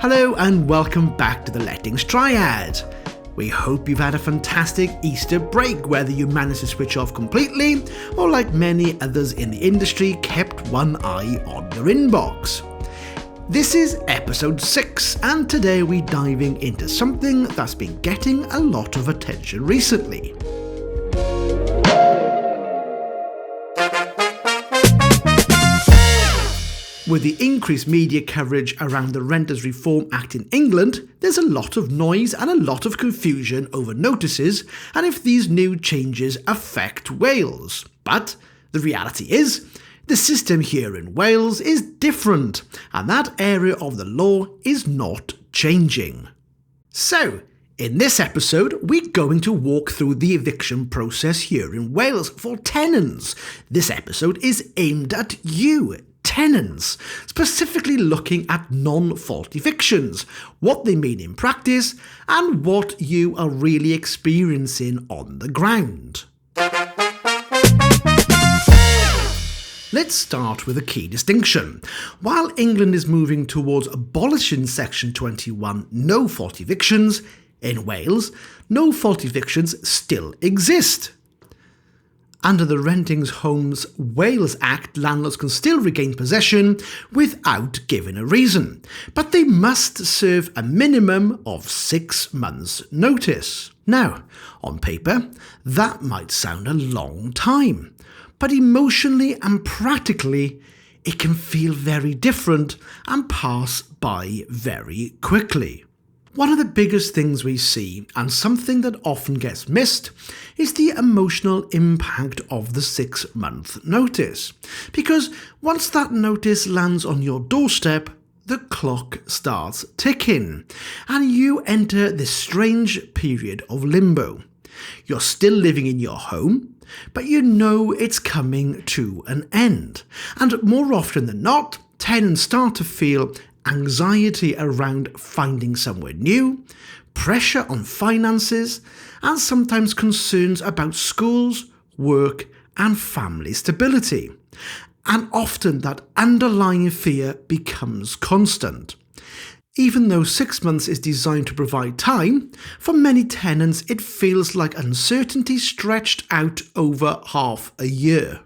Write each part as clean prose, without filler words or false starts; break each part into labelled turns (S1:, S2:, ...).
S1: Hello and welcome back to the Lettings Triad. We hope you've had a fantastic Easter break, whether you managed to switch off completely or, like many others in the industry, kept one eye on your inbox. This is episode 6, and today we're diving into something that's been getting a lot of attention recently. With the increased media coverage around the Renters Reform Act in England, there's a lot of noise and a lot of confusion over notices and if these new changes affect Wales. But the reality is, the system here in Wales is different, and that area of the law is not changing. So, in this episode, we're going to walk through the eviction process here in Wales for tenants. This episode is aimed at you, tenants, specifically looking at non-fault evictions, what they mean in practice, and what you are really experiencing on the ground. Let's start with a key distinction. While England is moving towards abolishing Section 21 no-fault evictions, in Wales, no-fault evictions still exist. Under the Renting Homes Wales Act, landlords can still regain possession without giving a reason, but they must serve a minimum of 6 months' notice. Now, on paper, that might sound a long time, but emotionally and practically, it can feel very different and pass by very quickly. One of the biggest things we see, and something that often gets missed, is the emotional impact of the 6-month notice. Because once that notice lands on your doorstep, the clock starts ticking, and you enter this strange period of limbo. You're still living in your home, but you know it's coming to an end. And more often than not, tenants start to feel anxiety around finding somewhere new, pressure on finances, and sometimes concerns about schools, work, and family stability. And often that underlying fear becomes constant. Even though 6 months is designed to provide time, for many tenants it feels like uncertainty stretched out over half a year.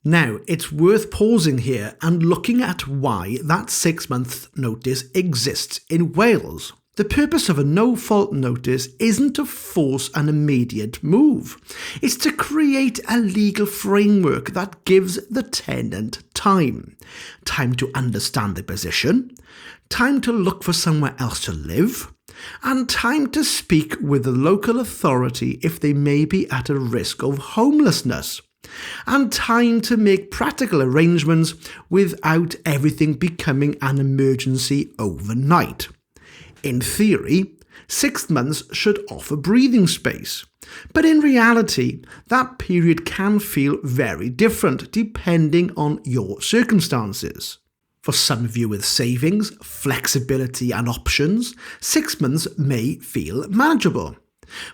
S1: Now, it's worth pausing here and looking at why that 6-month notice exists in Wales. The purpose of a no-fault notice isn't to force an immediate move. It's to create a legal framework that gives the tenant time. Time to understand their position, time to look for somewhere else to live, and time to speak with the local authority if they may be at a risk of homelessness. And time to make practical arrangements without everything becoming an emergency overnight. In theory, 6 months should offer breathing space, but in reality, that period can feel very different depending on your circumstances. For some of you with savings, flexibility and options, 6 months may feel manageable.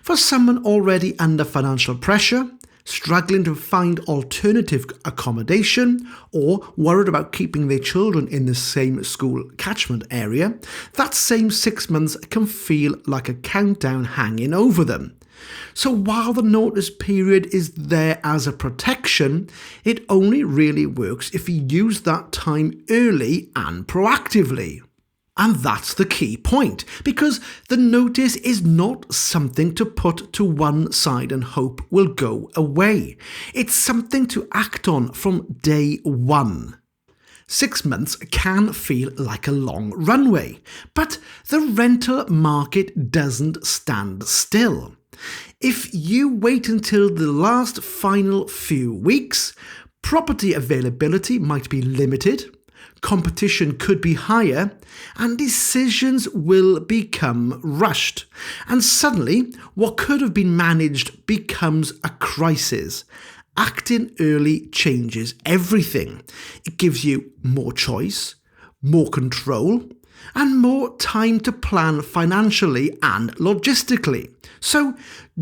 S1: For someone already under financial pressure, struggling to find alternative accommodation, or worried about keeping their children in the same school catchment area, that same 6 months can feel like a countdown hanging over them. So while the notice period is there as a protection, it only really works if you use that time early and proactively. And that's the key point, because the notice is not something to put to one side and hope will go away. It's something to act on from day one. 6 months can feel like a long runway, but the rental market doesn't stand still. If you wait until the last final few weeks, property availability might be limited, competition could be higher, and decisions will become rushed. And suddenly, what could have been managed becomes a crisis. Acting early changes everything. It gives you more choice, more control, and more time to plan financially and logistically. So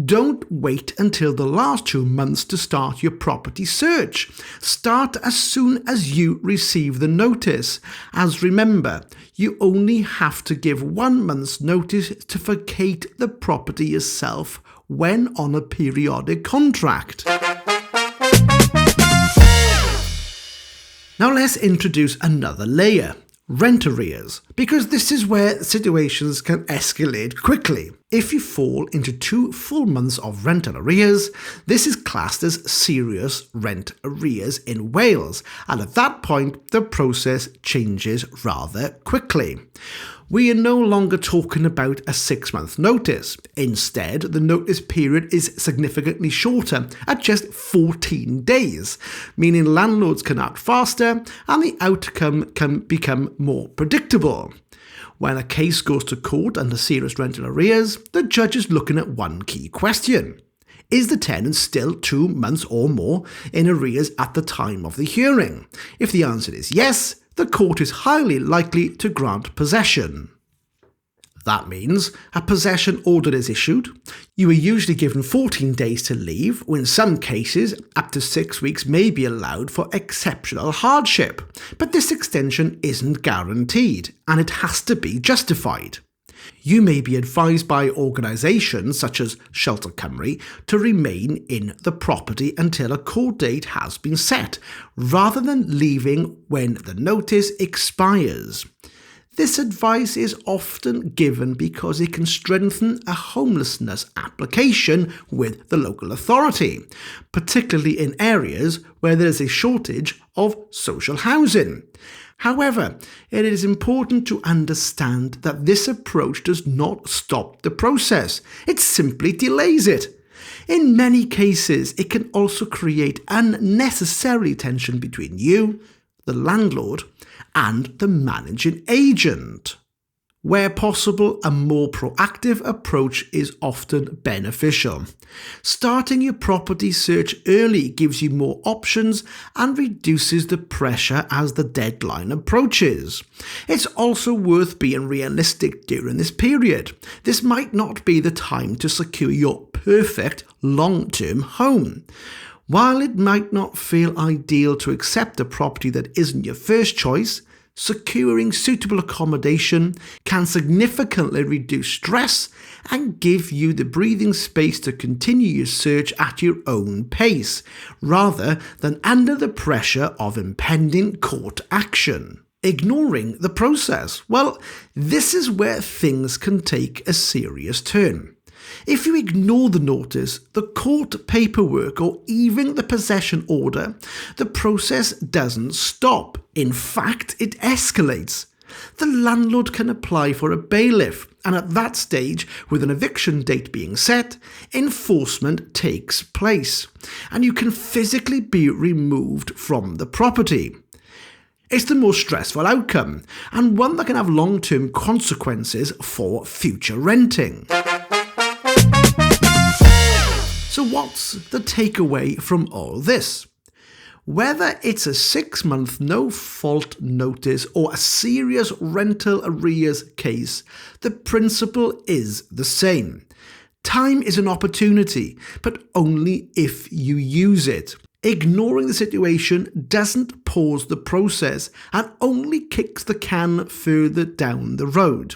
S1: don't wait until the last 2 months to start your property search. Start as soon as you receive the notice, as remember, you only have to give 1 month's notice to vacate the property yourself when on a periodic contract. Now let's introduce another layer. Rent arrears, because this is where situations can escalate quickly. If you fall into 2 full months of rental arrears, this is classed as serious rent arrears in Wales, and at that point the process changes rather quickly. We are no longer talking about a 6-month notice. Instead, the notice period is significantly shorter at just 14 days, meaning landlords can act faster and the outcome can become more predictable. When a case goes to court under serious rental arrears, the judge is looking at one key question. Is the tenant still 2 months or more in arrears at the time of the hearing? If the answer is yes, the court is highly likely to grant possession. That means a possession order is issued. You are usually given 14 days to leave, or in some cases up to 6 weeks may be allowed for exceptional hardship. But this extension isn't guaranteed, and it has to be justified. You may be advised by organisations such as Shelter Cymru to remain in the property until a court date has been set, rather than leaving when the notice expires. This advice is often given because it can strengthen a homelessness application with the local authority, particularly in areas where there is a shortage of social housing. However, it is important to understand that this approach does not stop the process, it simply delays it. In many cases, it can also create unnecessary tension between you, the landlord, and the managing agent. Where possible, a more proactive approach is often beneficial. Starting your property search early gives you more options and reduces the pressure as the deadline approaches. It's also worth being realistic during this period. This might not be the time to secure your perfect long-term home. While it might not feel ideal to accept a property that isn't your first choice, securing suitable accommodation can significantly reduce stress and give you the breathing space to continue your search at your own pace, rather than under the pressure of impending court action. Ignoring the process. Well, this is where things can take a serious turn. If you ignore the notice, the court paperwork, or even the possession order, the process doesn't stop. In fact, it escalates. The landlord can apply for a bailiff, and at that stage, with an eviction date being set, enforcement takes place, and you can physically be removed from the property. It's the most stressful outcome, and one that can have long-term consequences for future renting. So what's the takeaway from all this? Whether it's a 6-month no-fault notice or a serious rental arrears case, the principle is the same. Time is an opportunity, but only if you use it. Ignoring the situation doesn't pause the process and only kicks the can further down the road.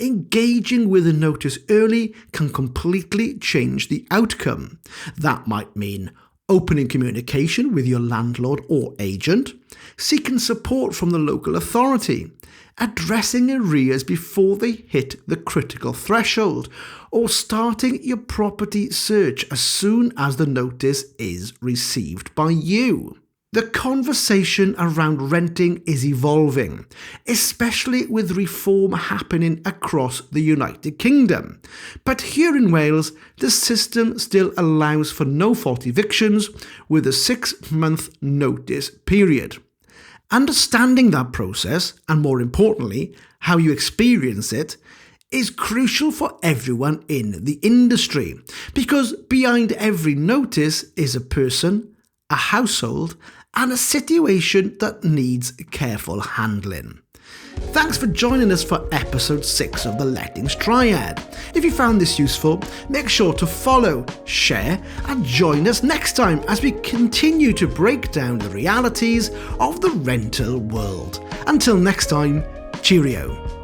S1: Engaging with a notice early can completely change the outcome. That might mean opening communication with your landlord or agent, seeking support from the local authority, addressing arrears before they hit the critical threshold, or starting your property search as soon as the notice is received by you. The conversation around renting is evolving, especially with reform happening across the United Kingdom. But here in Wales, the system still allows for no-fault evictions with a 6-month notice period. Understanding that process, and more importantly, how you experience it, is crucial for everyone in the industry, because behind every notice is a person, a household, and a situation that needs careful handling. Thanks for joining us for episode 6 of the Lettings Triad. If you found this useful, make sure to follow, share, and join us next time as we continue to break down the realities of the rental world. Until next time, cheerio.